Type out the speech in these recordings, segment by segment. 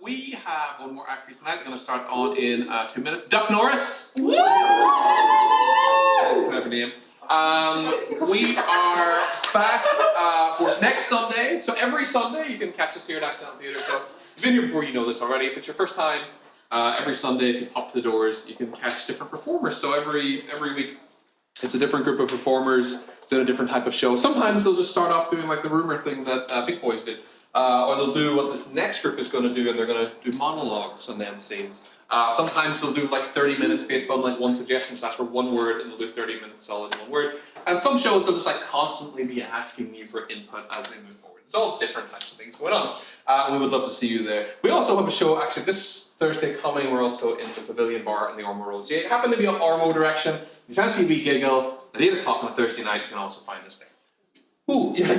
We have one more act for you tonight. We're going to start on in 2 minutes. Duck Norris. Woo! That's a clever name. We are back for next Sunday. So every Sunday you can catch us here at Accidental Theatre. So if you've been here before, you know this already. If it's your first time, every Sunday if you pop to the doors, you can catch different performers. So every week it's a different group of performers doing a different type of show. Sometimes they'll just start off doing like the rumor thing that Big Boys did. Or they'll do what this next group is going to do, and they're going to do monologues and then scenes. Sometimes they'll do like 30 minutes based on like one suggestion, so that's for one word, and they'll do 30 minutes solid in one word. And some shows they'll just like constantly be asking you for input as they move forward. It's all different types of things going on. We would love to see you there. We also have a show actually this Thursday coming. We're also in the Pavilion Bar in the Ormo Road. So you happen to be up Ormo direction, you fancy a wee giggle, at 8 o'clock on a Thursday night, you can also find us there. Ooh, yeah,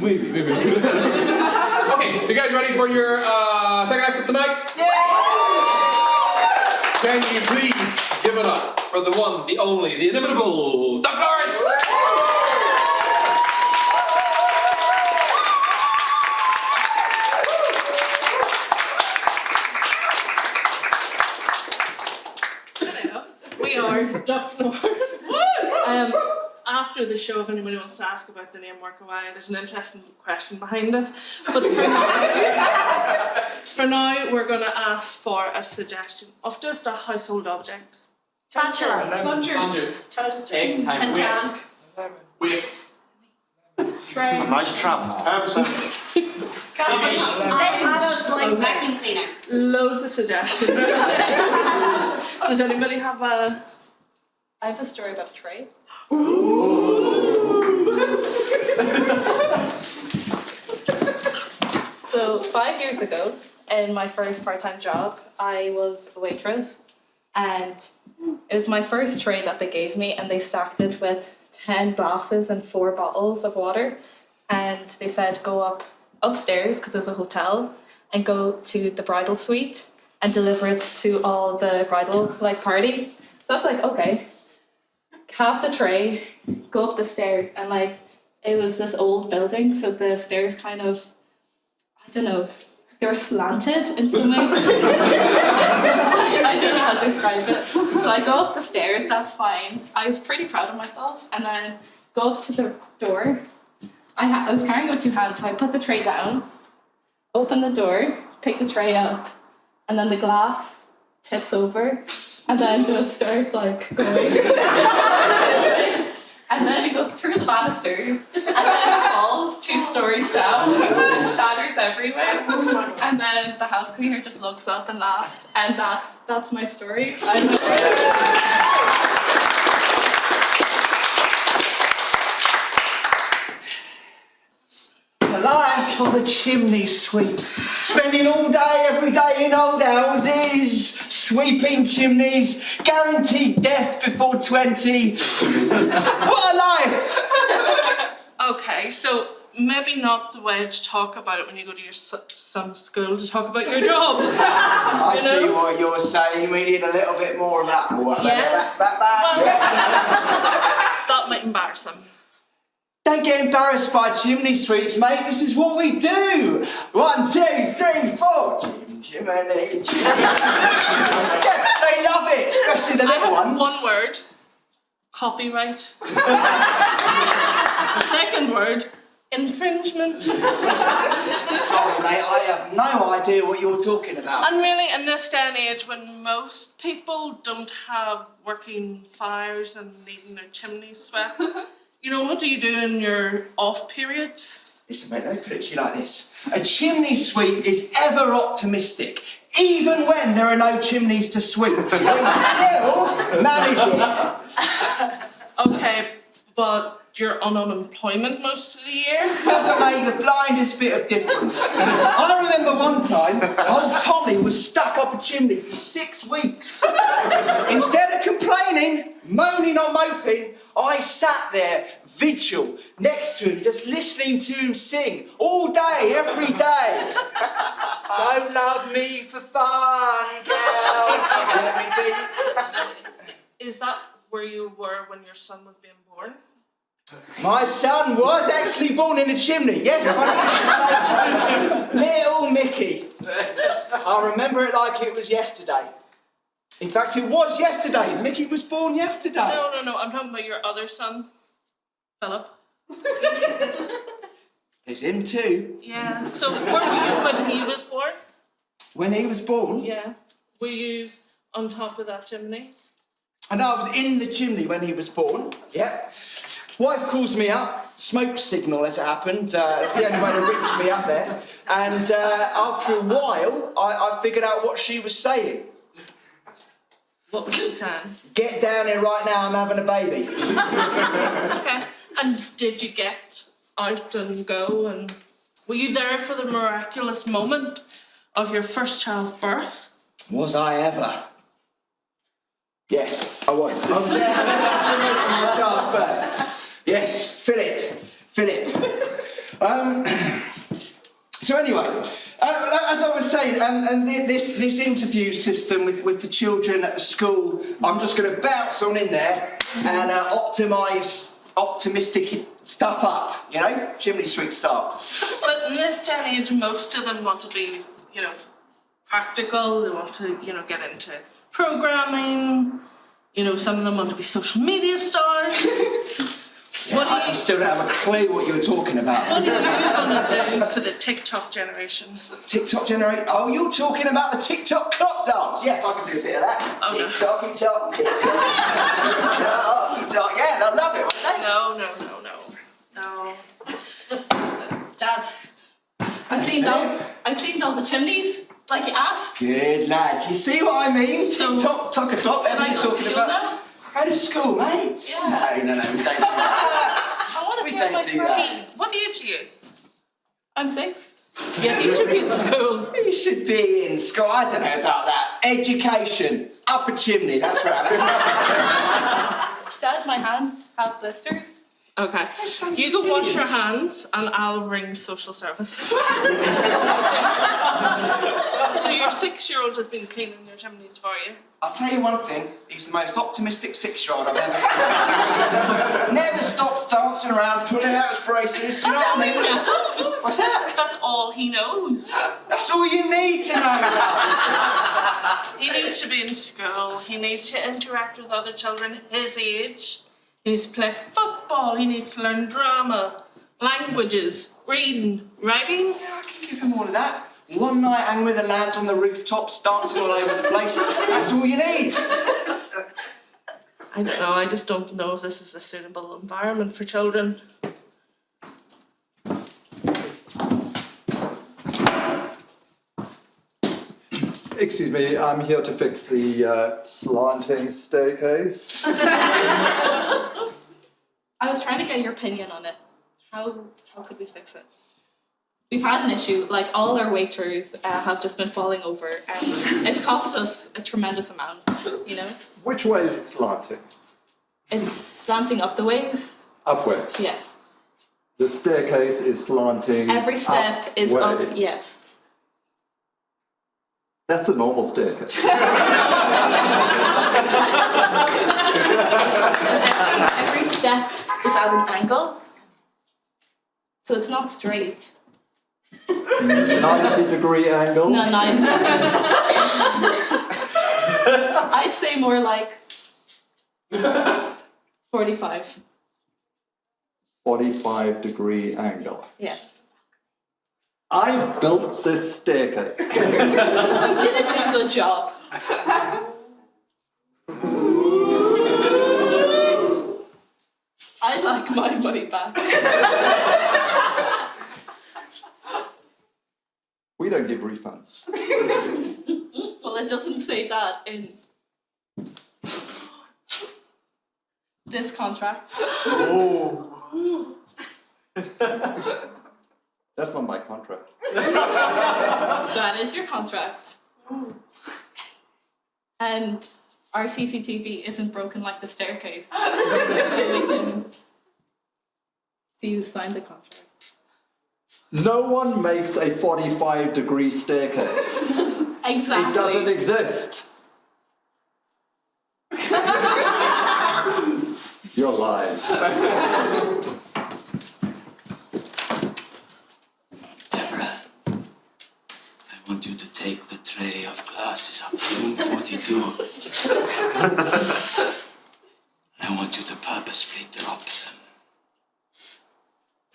maybe. Okay, you guys ready for your second act of tonight? Yeah! Can you please give it up for the one, the only, the inimitable Duck Norris? Hello, we are Duck Norris. After the show, if anybody wants to ask about the name Work Away, there's an interesting question behind it. But for now we're going to ask for a suggestion of just a household object. Spatula. Plunger. Toaster. Egg time. Whisk. Whisk. Tray. A nice trap. Herb sandwich. Vacuum cleaner. Loads of suggestions. Does anybody have a... I have a story about a tray. So 5 years ago, in my first part-time job, I was a waitress, and it was my first tray that they gave me, and they stacked it with 10 glasses and 4 bottles of water, and they said go upstairs, because it was a hotel, and go to the bridal suite and deliver it to all the bridal party. So I was like, okay. Half the tray, go up the stairs, and it was this old building, so the stairs kind of, I don't know, they were slanted in some way. I don't know how to describe it. So I go up the stairs, that's fine. I was pretty proud of myself, and then go up to the door. I was carrying it with 2 hands, so I put the tray down, open the door, pick the tray up, and then the glass tips over. And then just starts going. And then it goes through the banisters, and then it falls 2 stories down, and shatters everywhere. And then the house cleaner just looks up and laughed, and that's my story. The life of a chimney sweep, spending all day, every day in old houses, sweeping chimneys, guaranteed death before 20. What a life! Okay, so maybe not the way to talk about it when you go to your son's school to talk about your job. I see what you're saying. We need a little bit more of that. Yeah. That might embarrass him. Don't get embarrassed by chimney sweeps, mate. This is what we do. 1, 2, 3, 4. Chimney. Yeah, they love it, especially the little ones. One word. Copyright. Second word. Infringement. Sorry, mate. I have no idea what you're talking about. And really, in this day and age, when most people don't have working fires and needing their chimneys swept, what do you do in your off period? Listen, mate, let me put it to you like this. A chimney sweep is ever optimistic, even when there are no chimneys to sweep. We still manage it. Okay, but you're on unemployment most of the year? Doesn't make the blindest bit of difference. I remember one time, old Tommy was stuck up a chimney for 6 weeks. Instead of complaining, moaning or moping, I sat there, vigil, next to him, just listening to him sing, all day, every day. Don't love me for fun, girl, let me be. So, is that where you were when your son was being born? My son was actually born in a chimney. Yes, funny you should say. Little Mickey. I remember it like it was yesterday. In fact, it was yesterday. Mickey was born yesterday. No, I'm talking about your other son, Philip. There's him too. Yeah, so where were you when he was born? When he was born, Yeah. Were you on top of that chimney? and I was in the chimney when he was born. Yep. Wife calls me up, smoke signal as it happened. It's the only way to reach me up there. And after a while, I figured out what she was saying. What was she saying? Get down here right now, I'm having a baby. Okay. And did you get out and go? And were you there for the miraculous moment of your first child's birth? Was I ever? Yes, I was. I was there for my child's birth. Yes, Philip. So anyway, as I was saying, and this interview system with the children at the school, I'm just going to bounce on in there and optimise optimistic stuff up, you know, chimney sweep style. But in this day and age, most of them want to be, practical. They want to, get into programming. Some of them want to be social media stars. I still don't have a clue what you were talking about. What are you going to do for the TikTok generation? TikTok generate? Oh, you're talking about the TikTok clock dance? Yes, I can do a bit of that. Oh, no. TikTok. TikTok. Yeah, they'll love it, won't they? No. Dad, I cleaned all the chimneys, like you asked. Good lad. Do you see what I mean? TikTok, clock, Am I you going to talking school about? now? Go to school, mate. Yeah. No, we don't do that. I want to We see don't my do that. friends. What age are you? I'm 6. Yeah, he should be in school. You should be in school. I don't know about that. Education. Up a chimney, that's what happened. Dad, my hands have blisters. Okay. You go wash your hands and I'll ring social services. So your 6-year-old has been cleaning your chimneys for you? I'll tell you one thing, he's the most optimistic 6-year-old I've ever seen. Never stops dancing around, pulling out his braces, do you know what I mean? What's that? That's all he knows. That's all you need to know about. He needs to be in school. He needs to interact with other children his age. He needs to play football. He needs to learn drama, languages, reading, writing. Yeah, I can give him all of that. One night hanging with the lads on the rooftops, dancing all over the place. That's all you need. I don't know. I just don't know if this is a suitable environment for children. Excuse me, I'm here to fix the slanting staircase. I was trying to get your opinion on it. How could we fix it? We've had an issue, like all our waiters have just been falling over and it's cost us a tremendous amount, Which way is it slanting? It's slanting up the ways, Upward. yes. The staircase is slanting. Every step is up, upward. yes. That's a normal staircase. Every step is at an angle, so it's not straight. 90-degree angle. No, 9. I'd say more like 45. 45-degree angle. Yes. I built this staircase. You didn't do a good job. I'd like my money back. We don't give refunds. Well, it doesn't say that in this contract. Oh. That's not my contract. That is your contract. And our CCTV isn't broken like the staircase. So we can see who signed the contract. No one makes a 45-degree staircase. Exactly. It doesn't exist. You're lying. want you to take the tray of glasses up to room 42. I want you to purposefully drop them.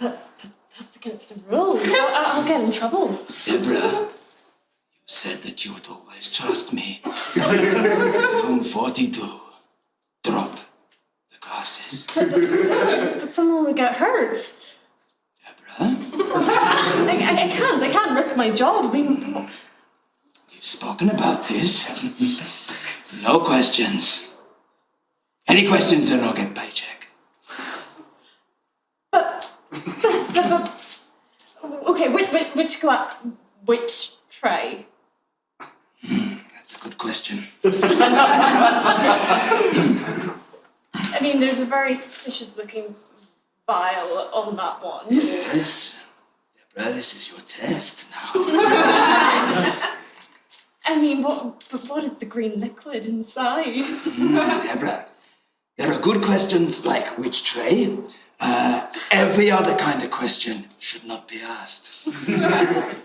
But that's against the rules. I'll get in trouble. Deborah, you said that you would always trust me. Room 42. Drop the glasses. But someone will get hurt. Deborah, I can't risk my job. I mean, we've spoken about this. No questions. Any questions, then I'll get paycheck. but okay, which tray? That's a good question. I mean, there's a very suspicious looking vial on that one. Yes. Deborah, this is your test now. I mean, what is the green liquid inside? Deborah, there are good questions like which tray. Every other kind of question should not be asked.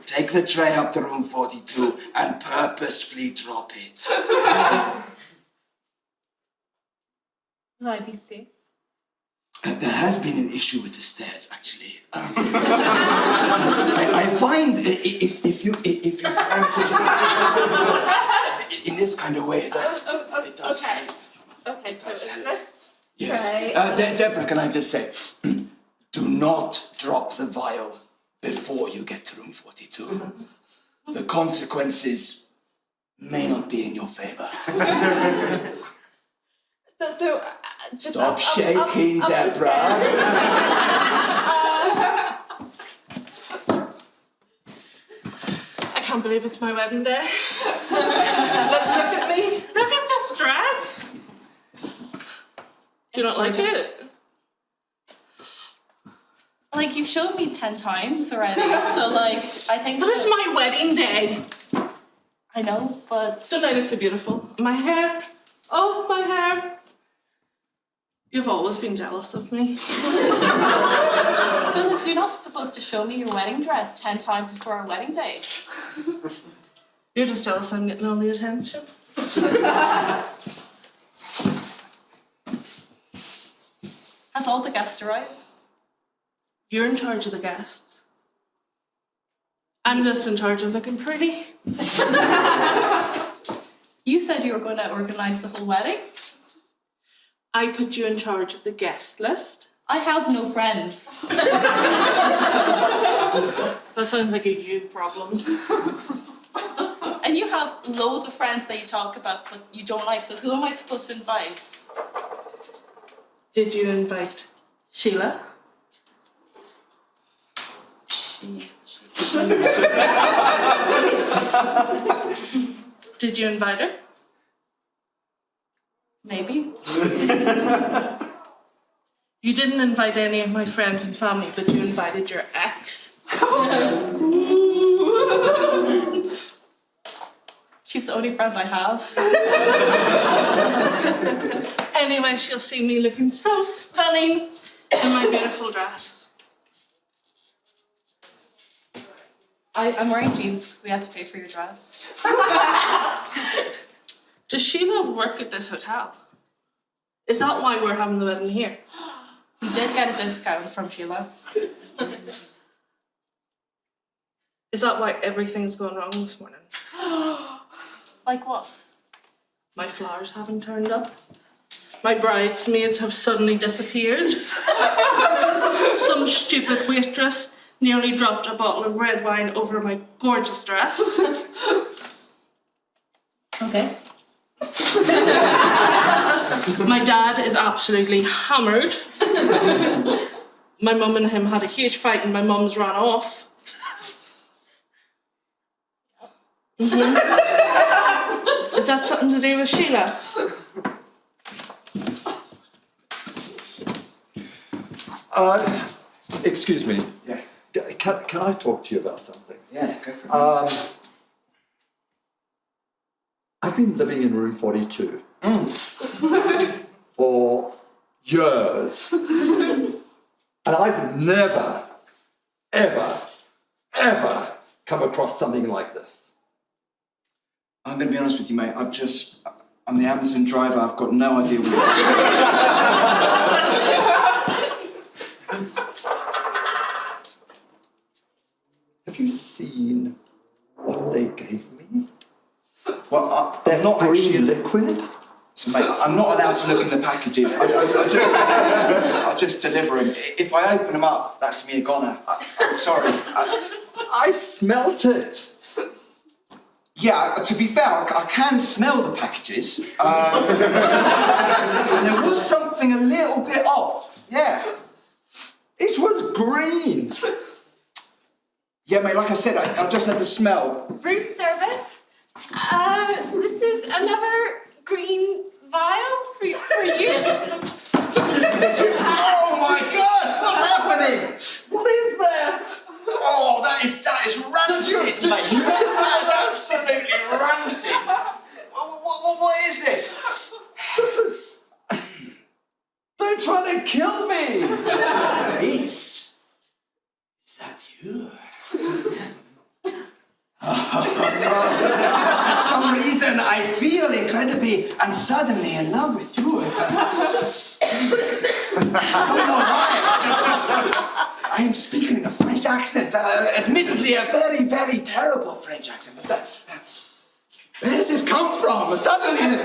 Take the tray up to room 42 and purposefully drop it. Will I be safe? There has been an issue with the stairs, actually. I find if you try to in this kind of way, it does Okay. help. Okay, so is help. this Yes. tray? Deborah, can I just say, do not drop the vial before you get to room 42. The consequences may not be in your favor. Just Stop shaking, up the Deborah. I can't believe it's my wedding day. look at me. Look at this dress. Do you not like it? Like, you've shown me 10 times already, so like, I think. But it's my wedding day. I know, but. Don't I look so beautiful? My hair. Oh, my hair. You've always been jealous of me. Phyllis, you're not supposed to show me your wedding dress 10 times before our wedding day. You're just jealous I'm getting all the attention. Has all the guests arrived? You're in charge of the guests. I'm just in charge of looking pretty. You said you were going to organise the whole wedding. I put you in charge of the guest list. I have no friends. That sounds like a you problem. And you have loads of friends that you talk about but you don't like, so who am I supposed to invite? Did you invite Sheila? Did you invite her? Maybe. You didn't invite any of my friends and family, but you invited your ex. She's the only friend I have. Anyway, she'll see me looking so stunning in my beautiful dress. I'm wearing jeans because we had to pay for your dress. Does Sheila work at this hotel? Is that why we're having the wedding here? We did get a discount from Sheila. Is that why everything's going wrong this morning? Like what? My flowers haven't turned up. My bridesmaids have suddenly disappeared. Some stupid waitress nearly dropped a bottle of red wine over my gorgeous dress. Okay. My dad is absolutely hammered. My mum and him had a huge fight and my mum's ran off. Mhm. Is that something to do with Sheila? Excuse me. Yeah. Can I talk to you about something? Yeah, go for it. I've been living in room 42 for years. And I've never, ever, ever come across something like this. I'm going to be honest with you, mate. I'm the Amazon driver. I've got no idea what Have you seen what they gave me? Well, They're I'm not green actually... liquid. So, mate, I'm not allowed to look in the packages. I'll just deliver them. If I open them up, that's me a goner. I'm sorry. I smelt it. Yeah, to be fair, I can smell the packages. And there was something a little bit off. Yeah. It was green. Yeah, mate, like I said, I just had the smell. Room service. This is another green vial for you. Oh my God! What's happening? What is that? Oh, that is rancid, mate. That is absolutely rancid. What is this? This is... They're trying to kill me. Reese, is that you? For some reason, I feel incredibly and suddenly in love with you. I don't know why. I am speaking in a French accent, admittedly a very, very terrible French accent. But where does this come from? Suddenly,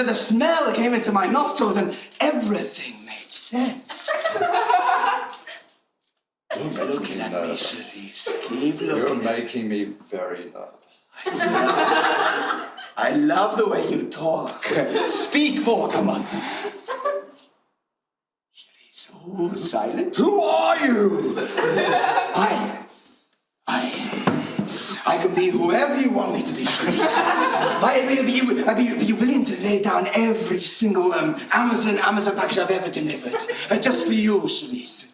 the smell came into my nostrils and everything made sense. Keep looking at me, Cerise. Keep You're looking at me. making me very nervous. I love the way you talk. Speak more, come on. She's so silent. Who are you? I can be whoever you want me to be, Sharice. I'd be willing to lay down every single Amazon package I've ever delivered. Just for you, Sharice.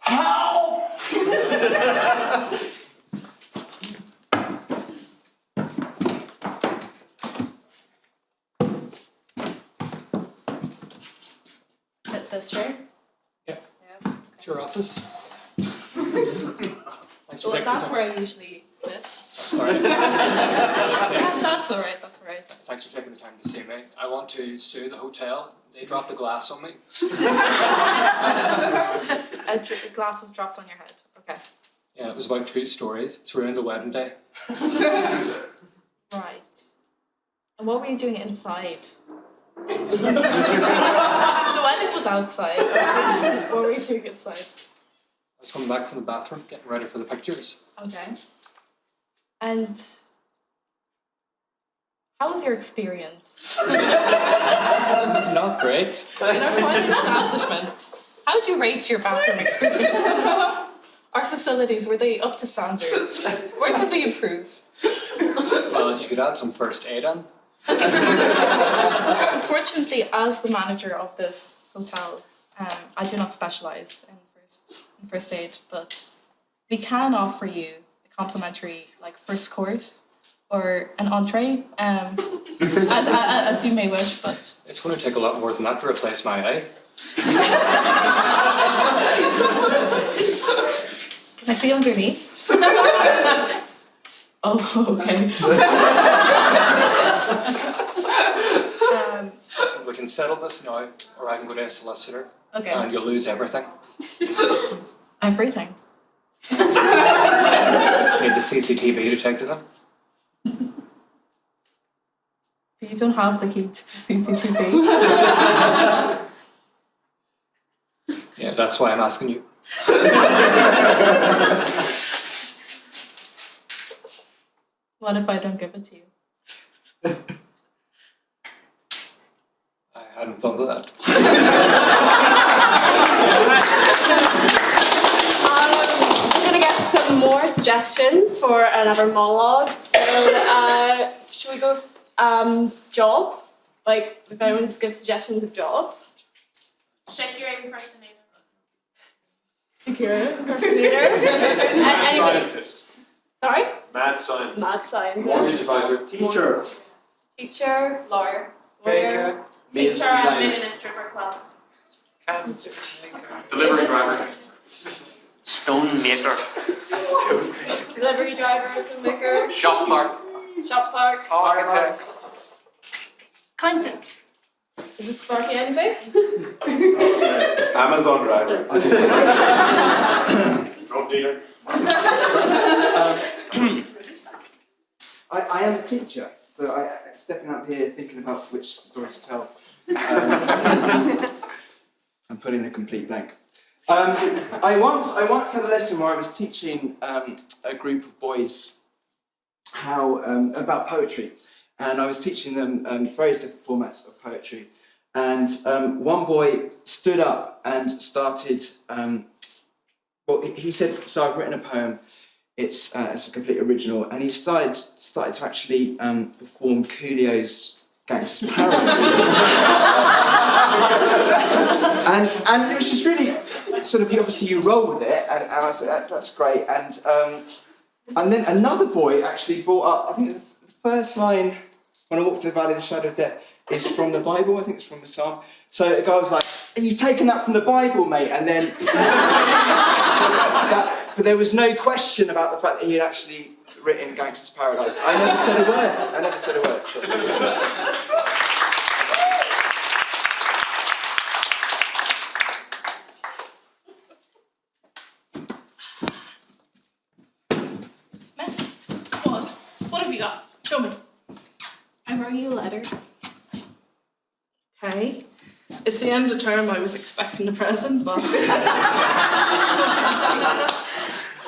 How? This chair? Yeah. Yeah. It's your office. Thanks for Well, taking that's the where time. I usually sit. Sorry. That's alright, that's alright. Thanks for taking the time to see me. I want to sue the hotel. They dropped the glass on me. A glass was dropped on your head. Okay. Yeah, it was about 2 stories. It's ruined the wedding day. Right. And what were you doing inside? The wedding was outside. What were you doing inside? I was coming back from the bathroom, getting ready for the pictures. Okay. And how was your experience? Not great. In our fine establishment, how would you rate your bathroom experience? Our facilities, were they up to standard? Where can we improve? Well, you could add some first aid in. Unfortunately, as the manager of this hotel, I do not specialise in first aid, but we can offer you a complimentary first course or an entree, as you may wish. But It's going to take a lot more than that to replace my eye. can I see underneath? Oh, okay. Listen, we can settle this now, or I can go to a solicitor, Okay. and you'll lose everything. Everything. Just need the CCTV to take to them. You don't have the key to the CCTV. Yeah, that's why I'm asking you. What if I don't give it to you? I hadn't thought of that. We're gonna get some more suggestions for another monologue. So, should we go jobs? Like, if anyone just gives suggestions of jobs. Shakira impersonator. Shakira, impersonator. Anybody? Scientist. Sorry? Mad scientist. Mad scientist. Mortgage advisor. Teacher. Teacher. Lawyer. Lawyer. Means HR admin designer. in a stripper club. Delivery driver. Stone maker. Delivery driver, maker. Shop clerk. Shop clerk. Architect. Accountant. Is it Sparky anything? Amazon driver. Drug dealer. I am a teacher, so I'm stepping up here thinking about which story to tell. I'm putting the complete blank. I once had a lesson where I was teaching a group of boys how about poetry, and I was teaching them various different formats of poetry. And one boy stood up and started. Well, he said, "So I've written a poem. It's a complete original," and he started to actually perform Coolio's Gangster's Paradise. and it was just really sort of obviously you roll with it, and I said that's great. And then another boy actually brought up, I think the first line, "When I walk through the valley of the shadow of death," is from the Bible. I think it's from the Psalm. So a guy was like, "You've taken that from the Bible, mate," and then. But there was no question about the fact that he had actually written Gangster's Paradise. I never said a word. So. Miss, what? What have you got? Show me. I wrote you a letter. Okay. It's the end of term, I was expecting a present, but...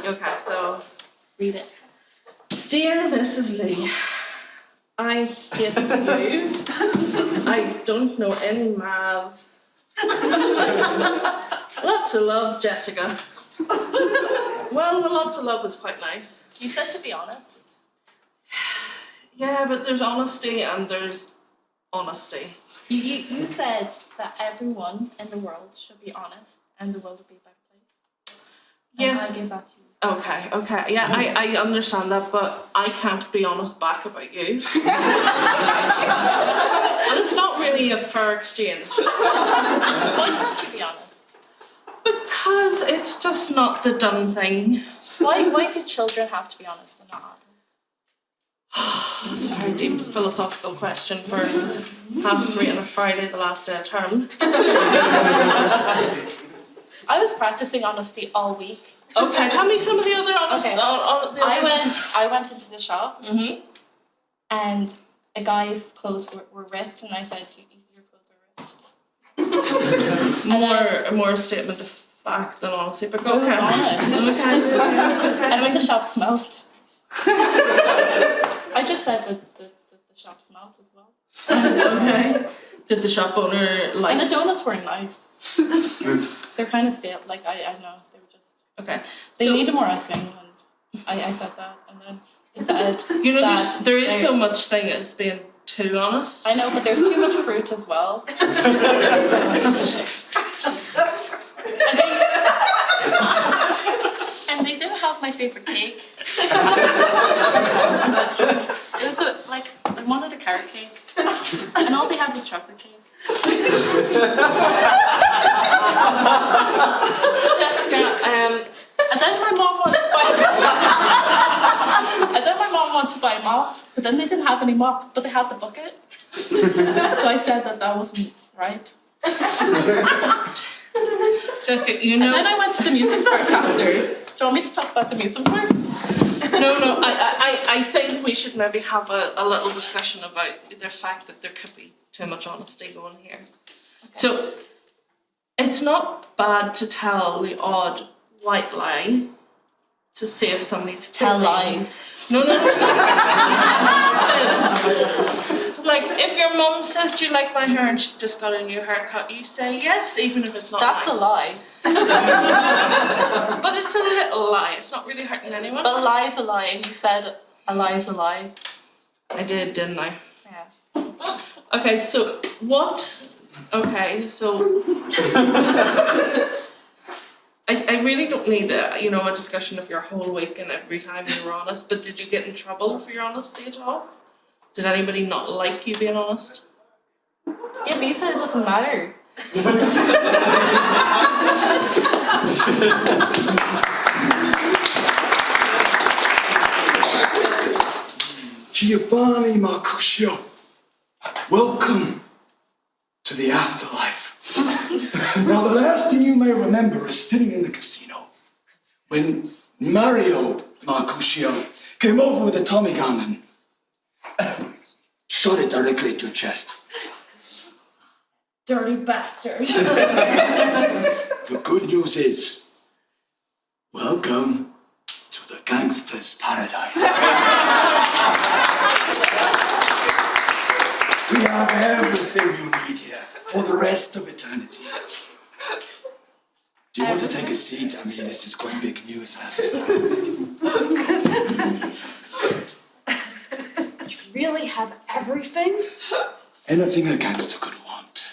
Okay, so... Read it. Dear Mrs. Lee, I hate you. I don't know any maths. Lots of love, Jessica. Well, the lots of love is quite nice. You said to be honest. Yeah, but there's honesty and there's honesty. You said that everyone in the world should be honest and the world would be a better place. And Yes. I gave that to you. Okay, yeah, I understand that, but I can't be honest back about you. And it's not really a fair exchange. Why can't you be honest? Because it's just not the done thing. Why do children have to be honest and not adults? That's a very deep philosophical question for 3:30 on a Friday, the last day of term. I was practicing honesty all week. Okay, tell me some of the other honest... Okay. I went into the shop and a guy's clothes were ripped and I said, your clothes are ripped. More a statement of fact than honesty, but I was okay. honest. Okay. And when the shop smelled. I just said that the shop smelled as well. Okay. Did the shop owner like... And the donuts were nice. They're kind of stale. Like, I know. They were just... Okay. They So- needed more icing. And I said that. And then he said You know, that there is they- so much thing as being too honest. I know, but there's too much fruit as well. And they didn't have my favourite cake. It was I wanted a carrot cake. And all they had was chocolate cake. Jessica, And then my mom wanted to buy a mop, but then they didn't have any mop, but they had the bucket. So I said that wasn't right. Jessica, you know... And then I went to the music park after. Do you want me to talk about the music park? No, I think we should maybe have a little discussion about the fact that there could be too much honesty going here. Okay. So, it's not bad to tell the odd white lie to save somebody's Tell feelings. lies. No. Like, if your mum says, "Do you like my hair?" and she's just got a new haircut, you say yes, even if it's not That's nice. a lie. But it's a little lie. It's not really hurting anyone. But a lie is a lie, and you said a lie is a lie. I did, didn't I? Yeah. Okay, so what? Okay, so I really don't need a discussion of your whole week and every time you were honest. But did you get in trouble for your honesty at all? Did anybody not like you being honest? Yeah, but you said it doesn't matter. Giovanni Marcuscio, welcome to the afterlife. Now, the last thing you may remember is sitting in the casino when Mario Marcuscio came over with a Tommy gun and shot it directly at your chest. Dirty bastard. The good news is, welcome to the gangster's paradise. We have everything you need here for the rest of eternity. Do you want to take a seat? I mean, this is quite big news, I have to say. You really have everything? Anything a gangster could want.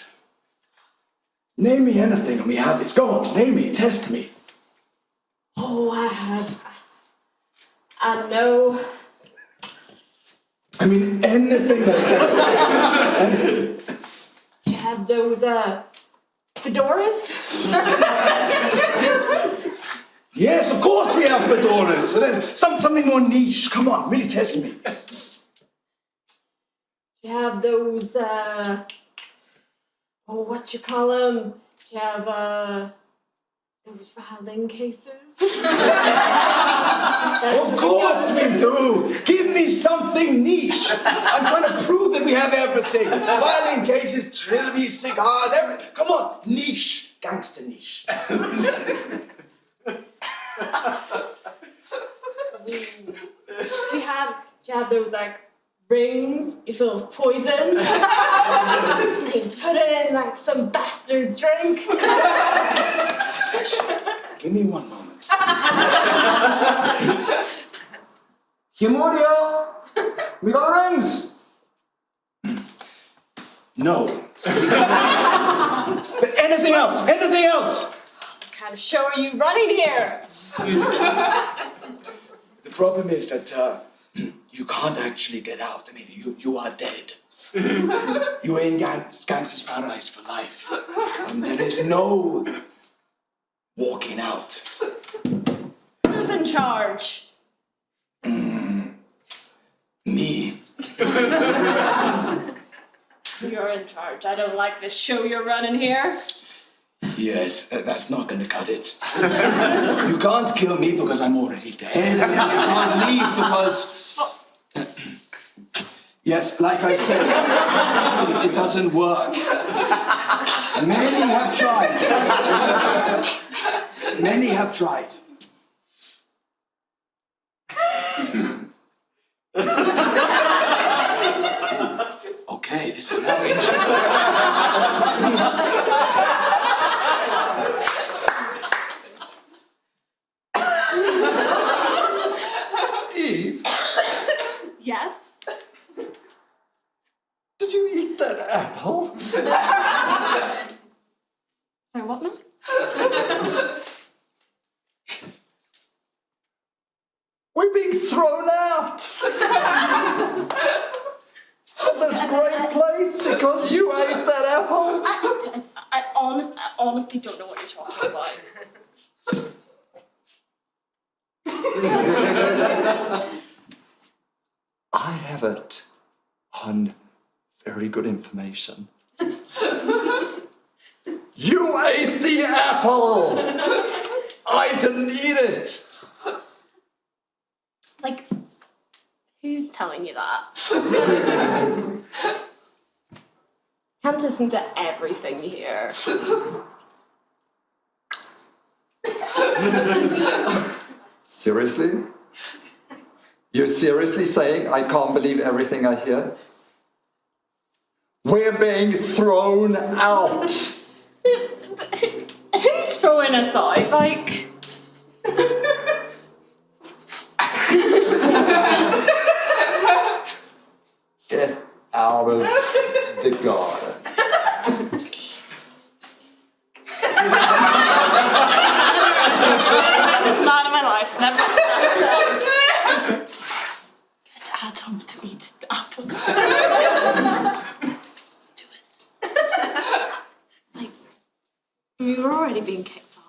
Name me anything and we have it. Go on, name me, test me. Oh, I know. I mean, anything like that. Anything. Do you have those, fedoras? Yes, of course we have fedoras. Something more niche. Come on, really test me. Do you have those, what you call them? Do you have, those violin cases? Of course we do. Give me something niche. I'm trying to prove that we have everything. Violin cases, trilby, cigars, everything. Come on, niche. Gangster niche. Do you have those like rings you fill with poison? And you put it in like some bastard's drink? Give me one moment. Murio, we got rings. No. But anything else? Anything else? What kind of show are you running here? The problem is that you can't actually get out. I mean, you are dead. You are in gangster's paradise for life. And there is no walking out. Who's in charge? Me. You're in charge. I don't like this show you're running here. Yes, that's not going to cut it. You can't kill me because I'm already dead. And you can't leave because... Yes, like I said, it doesn't work. Many have tried. Many have tried. Okay, this is now interesting. Eve, Yes? did you eat that apple? Sorry, what now? We're being thrown out of this great place because you ate that apple. I honestly don't know what you're talking about. I have it on very good information. You ate the apple! I didn't eat it! Like, who's telling you that? Can't listen to everything you hear. Seriously? You're seriously saying I can't believe everything I hear? We're being thrown out! Who's throwing us out? Like, Get out of the garden. it's not in my life. Never. Get Adam to eat the apple. Do it. Like, we were already being kicked out.